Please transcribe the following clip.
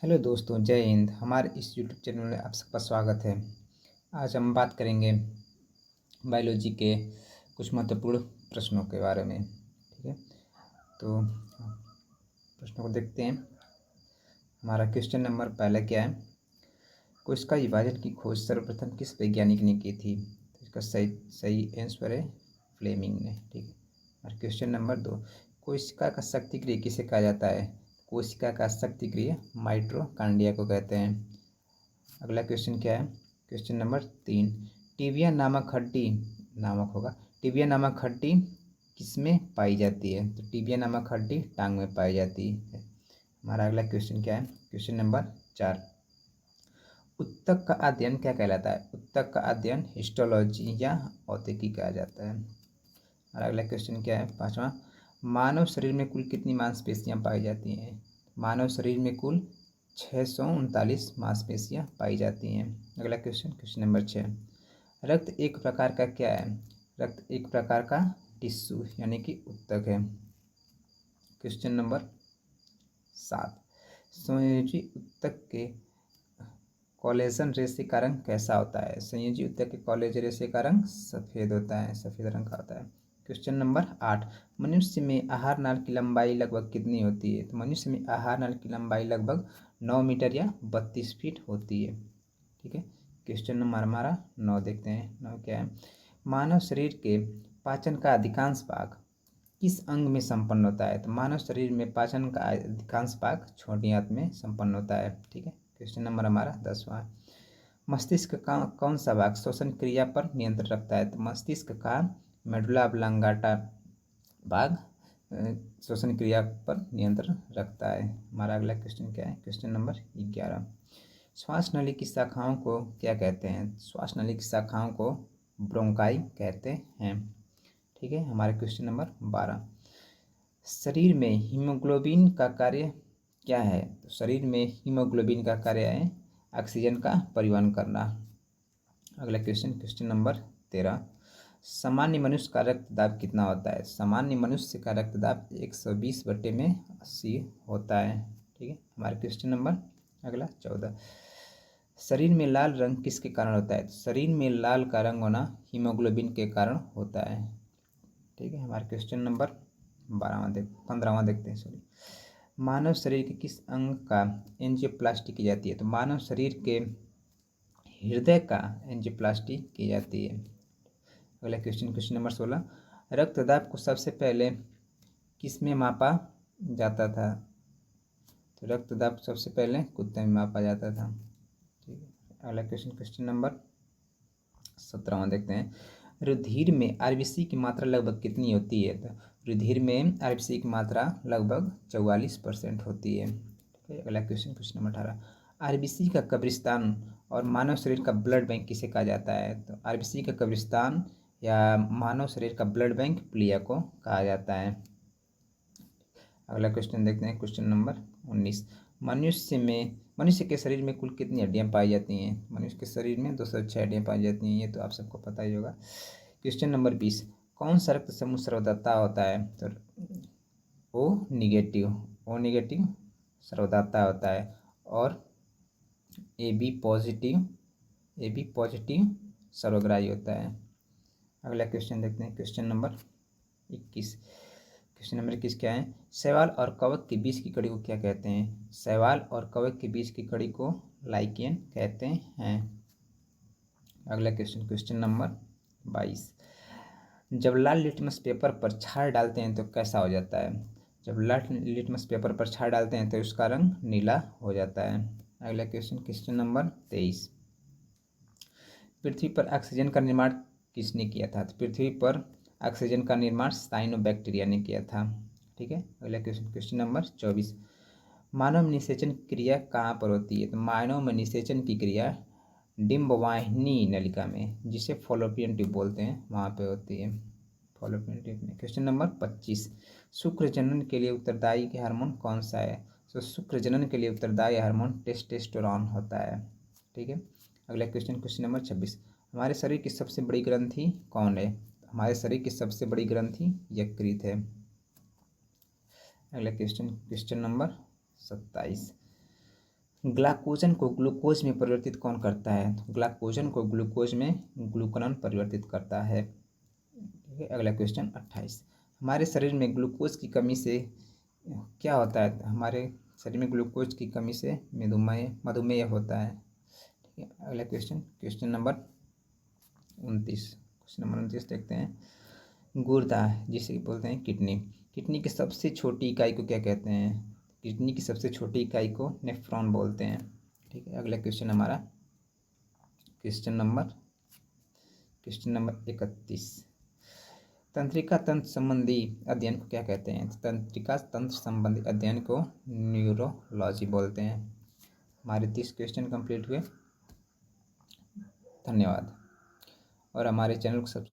Hello दोस्तों, जय हिंद। हमारे इस यूट्यूब चैनल में आप सबका स्वागत है। आज हम बात करेंगे बायोलॉजी के कुछ महत्वपूर्ण प्रश्नों के बारे में। ठीक है, तो प्रश्नों को देखते हैं। हमारा क्वेश्चन नंबर पहला क्या है? कोशिका विभाजन की खोज सर्वप्रथम किस वैज्ञानिक ने की थी? तो इसका सही सही आंसर है फ्लेमिंग ने। ठीक है। और क्वेश्चन नंबर 2, कोशिका का शक्तिक्रिय किसे कहा जाता है? कोशिका का शक्तिक्रिय माइटोकॉन्ड्रिया को कहते हैं। अगला क्वेश्चन क्या है? क्वेश्चन नंबर 3, टिबिया नामक हड्डी टिबिया नामक हड्डी किसमें पाई जाती है? तो टिबिया नामक हड्डी टांग में पाई जाती है। हमारा अगला क्वेश्चन क्या है? क्वेश्चन नंबर 4, उत्तक का अध्ययन क्या कहलाता है? उत्तक का अध्ययन हिस्टोलॉजी या औद्योगिकी कहा जाता है। और अगला क्वेश्चन क्या है? 5वां, मानव शरीर में कुल कितनी मांसपेशियां पाई जाती हैं? मानव शरीर में कुल 639 मांसपेशियां पाई जाती हैं। अगला क्वेश्चन नंबर 6, रक्त एक प्रकार का क्या है? रक्त एक प्रकार का टिश्यू यानी कि उत्तक है। क्वेश्चन नंबर 7, संयोजी उत्तक के कोलेजन रेशे का रंग कैसा होता है? संयोजी उत्तक के कोलेजन रेशे का रंग सफ़ेद होता है, सफ़ेद रंग का होता है। क्वेश्चन नंबर 8, मनुष्य में आहार नाल की लंबाई लगभग कितनी होती है? तो मनुष्य में आहार नाल की लंबाई लगभग 9 मीटर या 32 फीट होती है। ठीक है। क्वेश्चन नंबर हमारा 9 देखते हैं। 9 क्या है? मानव शरीर के पाचन का अधिकांश भाग किस अंग में संपन्न होता है? तो मानव शरीर में पाचन का अधिकांश भाग छोटी आंत में संपन्न होता है। ठीक है। क्वेश्चन नंबर हमारा 10वां, मस्तिष्क का कौन सा भाग श्वसन क्रिया पर नियंत्रण रखता है? तो मस्तिष्क का मेडुला ऑब्लांगाटा भाग श्वसन क्रिया पर नियंत्रण रखता है। हमारा अगला क्वेश्चन क्या है? क्वेश्चन नंबर 11, श्वास नली की शाखाओं को क्या कहते हैं? श्वास नली की शाखाओं को ब्रोंकाई कहते हैं। ठीक है। हमारा क्वेश्चन नंबर 12, शरीर में हीमोग्लोबिन का कार्य क्या है? तो शरीर में हीमोग्लोबिन का कार्य है ऑक्सीजन का परिवहन करना। अगला क्वेश्चन नंबर 13, सामान्य मनुष्य का रक्तदाब कितना होता है? सामान्य मनुष्य का रक्तदाब 120/80 होता है। ठीक है। हमारा क्वेश्चन नंबर अगला 14, शरीर में लाल रंग किसके कारण होता है? शरीर में लाल का रंग होना हीमोग्लोबिन के कारण होता है। ठीक है। हमारा क्वेश्चन नंबर 15वां देखते हैं। सॉरी, मानव शरीर के किस अंग का एंजियोप्लास्टी की जाती है? तो मानव शरीर के हृदय का एंजियोप्लास्टी की जाती है। अगला क्वेश्चन नंबर 16, रक्तदाब को सबसे पहले किस में मापा जाता था? तो रक्तदाब सबसे पहले कुत्ते में मापा जाता था। ठीक है। अगला क्वेश्चन नंबर 17वां देखते हैं, रुधिर में आरबीसी की मात्रा लगभग कितनी होती है? तो रुधिर में आरबीसी की मात्रा लगभग 44% होती है। ठीक है। अगला क्वेश्चन नंबर 18, आरबीसी का कब्रिस्तान और मानव शरीर का ब्लड बैंक किसे कहा जाता है? तो आरबीसी का कब्रिस्तान या मानव शरीर का ब्लड बैंक प्लिया को कहा जाता है। अगला क्वेश्चन देखते हैं। क्वेश्चन नंबर 19, मनुष्य के शरीर में कुल कितनी हड्डियां पाई जाती हैं? मनुष्य के शरीर में 206 हड्डियां पाई जाती हैं। ये तो आप सबको पता ही होगा। क्वेश्चन नंबर 20, कौन सा रक्त समूह सर्वदाता होता है? तो ओ निगेटिव सर्वदाता होता है और ए बी पॉजिटिव सर्वग्राही होता है। अगला क्वेश्चन देखते हैं। क्वेश्चन नंबर 21 क्या है? शैवाल और कवक के बीच की कड़ी को क्या कहते हैं? शैवाल और कवक के बीच की कड़ी को लाइकेन कहते हैं। अगला क्वेश्चन नंबर 22, जब लाल लिटमस पेपर पर क्षार डालते हैं तो कैसा हो जाता है? जब लाल लिटमस पेपर पर क्षार डालते हैं तो उसका रंग नीला हो जाता है। अगला क्वेश्चन नंबर 23, पृथ्वी पर ऑक्सीजन का निर्माण किसने किया था? तो पृथ्वी पर ऑक्सीजन का निर्माण साइनोबैक्टीरिया ने किया था। ठीक है। अगला क्वेश्चन नंबर 24, मानव में निषेचन क्रिया कहाँ पर होती है? तो मानव में निषेचन की क्रिया डिम्बवाहिनी नलिका में, जिसे फॉलोपियन ट्यूब बोलते हैं, वहाँ पे होती है, फॉलोपियन ट्यूब में। क्वेश्चन नंबर 25, शुक्र जनन के लिए उत्तरदायी हार्मोन कौन सा है? तो शुक्र जनन के लिए उत्तरदायी हार्मोन टेस्टोस्टेरोन होता है। ठीक है। अगला क्वेश्चन नंबर 26, हमारे शरीर की सबसे बड़ी ग्रंथि कौन है? हमारे शरीर की सबसे बड़ी ग्रंथि यकृत है। अगला क्वेश्चन नंबर 27, ग्लाइकोजन को ग्लूकोज में परिवर्तित कौन करता है? तो ग्लाइकोजन को ग्लूकोज में ग्लूकनॉन परिवर्तित करता है। ठीक है, अगला क्वेश्चन 28। हमारे शरीर में ग्लूकोज की कमी से क्या होता है? हमारे शरीर में ग्लूकोज की कमी से मधुमेह होता है। ठीक है, अगला क्वेश्चन नंबर 29 देखते हैं। गुर्दा, जिसे बोलते हैं किडनी, किडनी की सबसे छोटी इकाई को क्या कहते हैं? किडनी की सबसे छोटी इकाई को नेफ्रॉन बोलते हैं। ठीक है, अगला क्वेश्चन हमारा क्वेश्चन नंबर 31। तंत्रिका तंत्र संबंधी अध्ययन को क्या कहते हैं? तंत्रिका तंत्र संबंधी अध्ययन को न्यूरोलॉजी बोलते हैं। हमारे 30 क्वेश्चन कंप्लीट हुए। धन्यवाद। और हमारे चैनल को सब्सक्राइब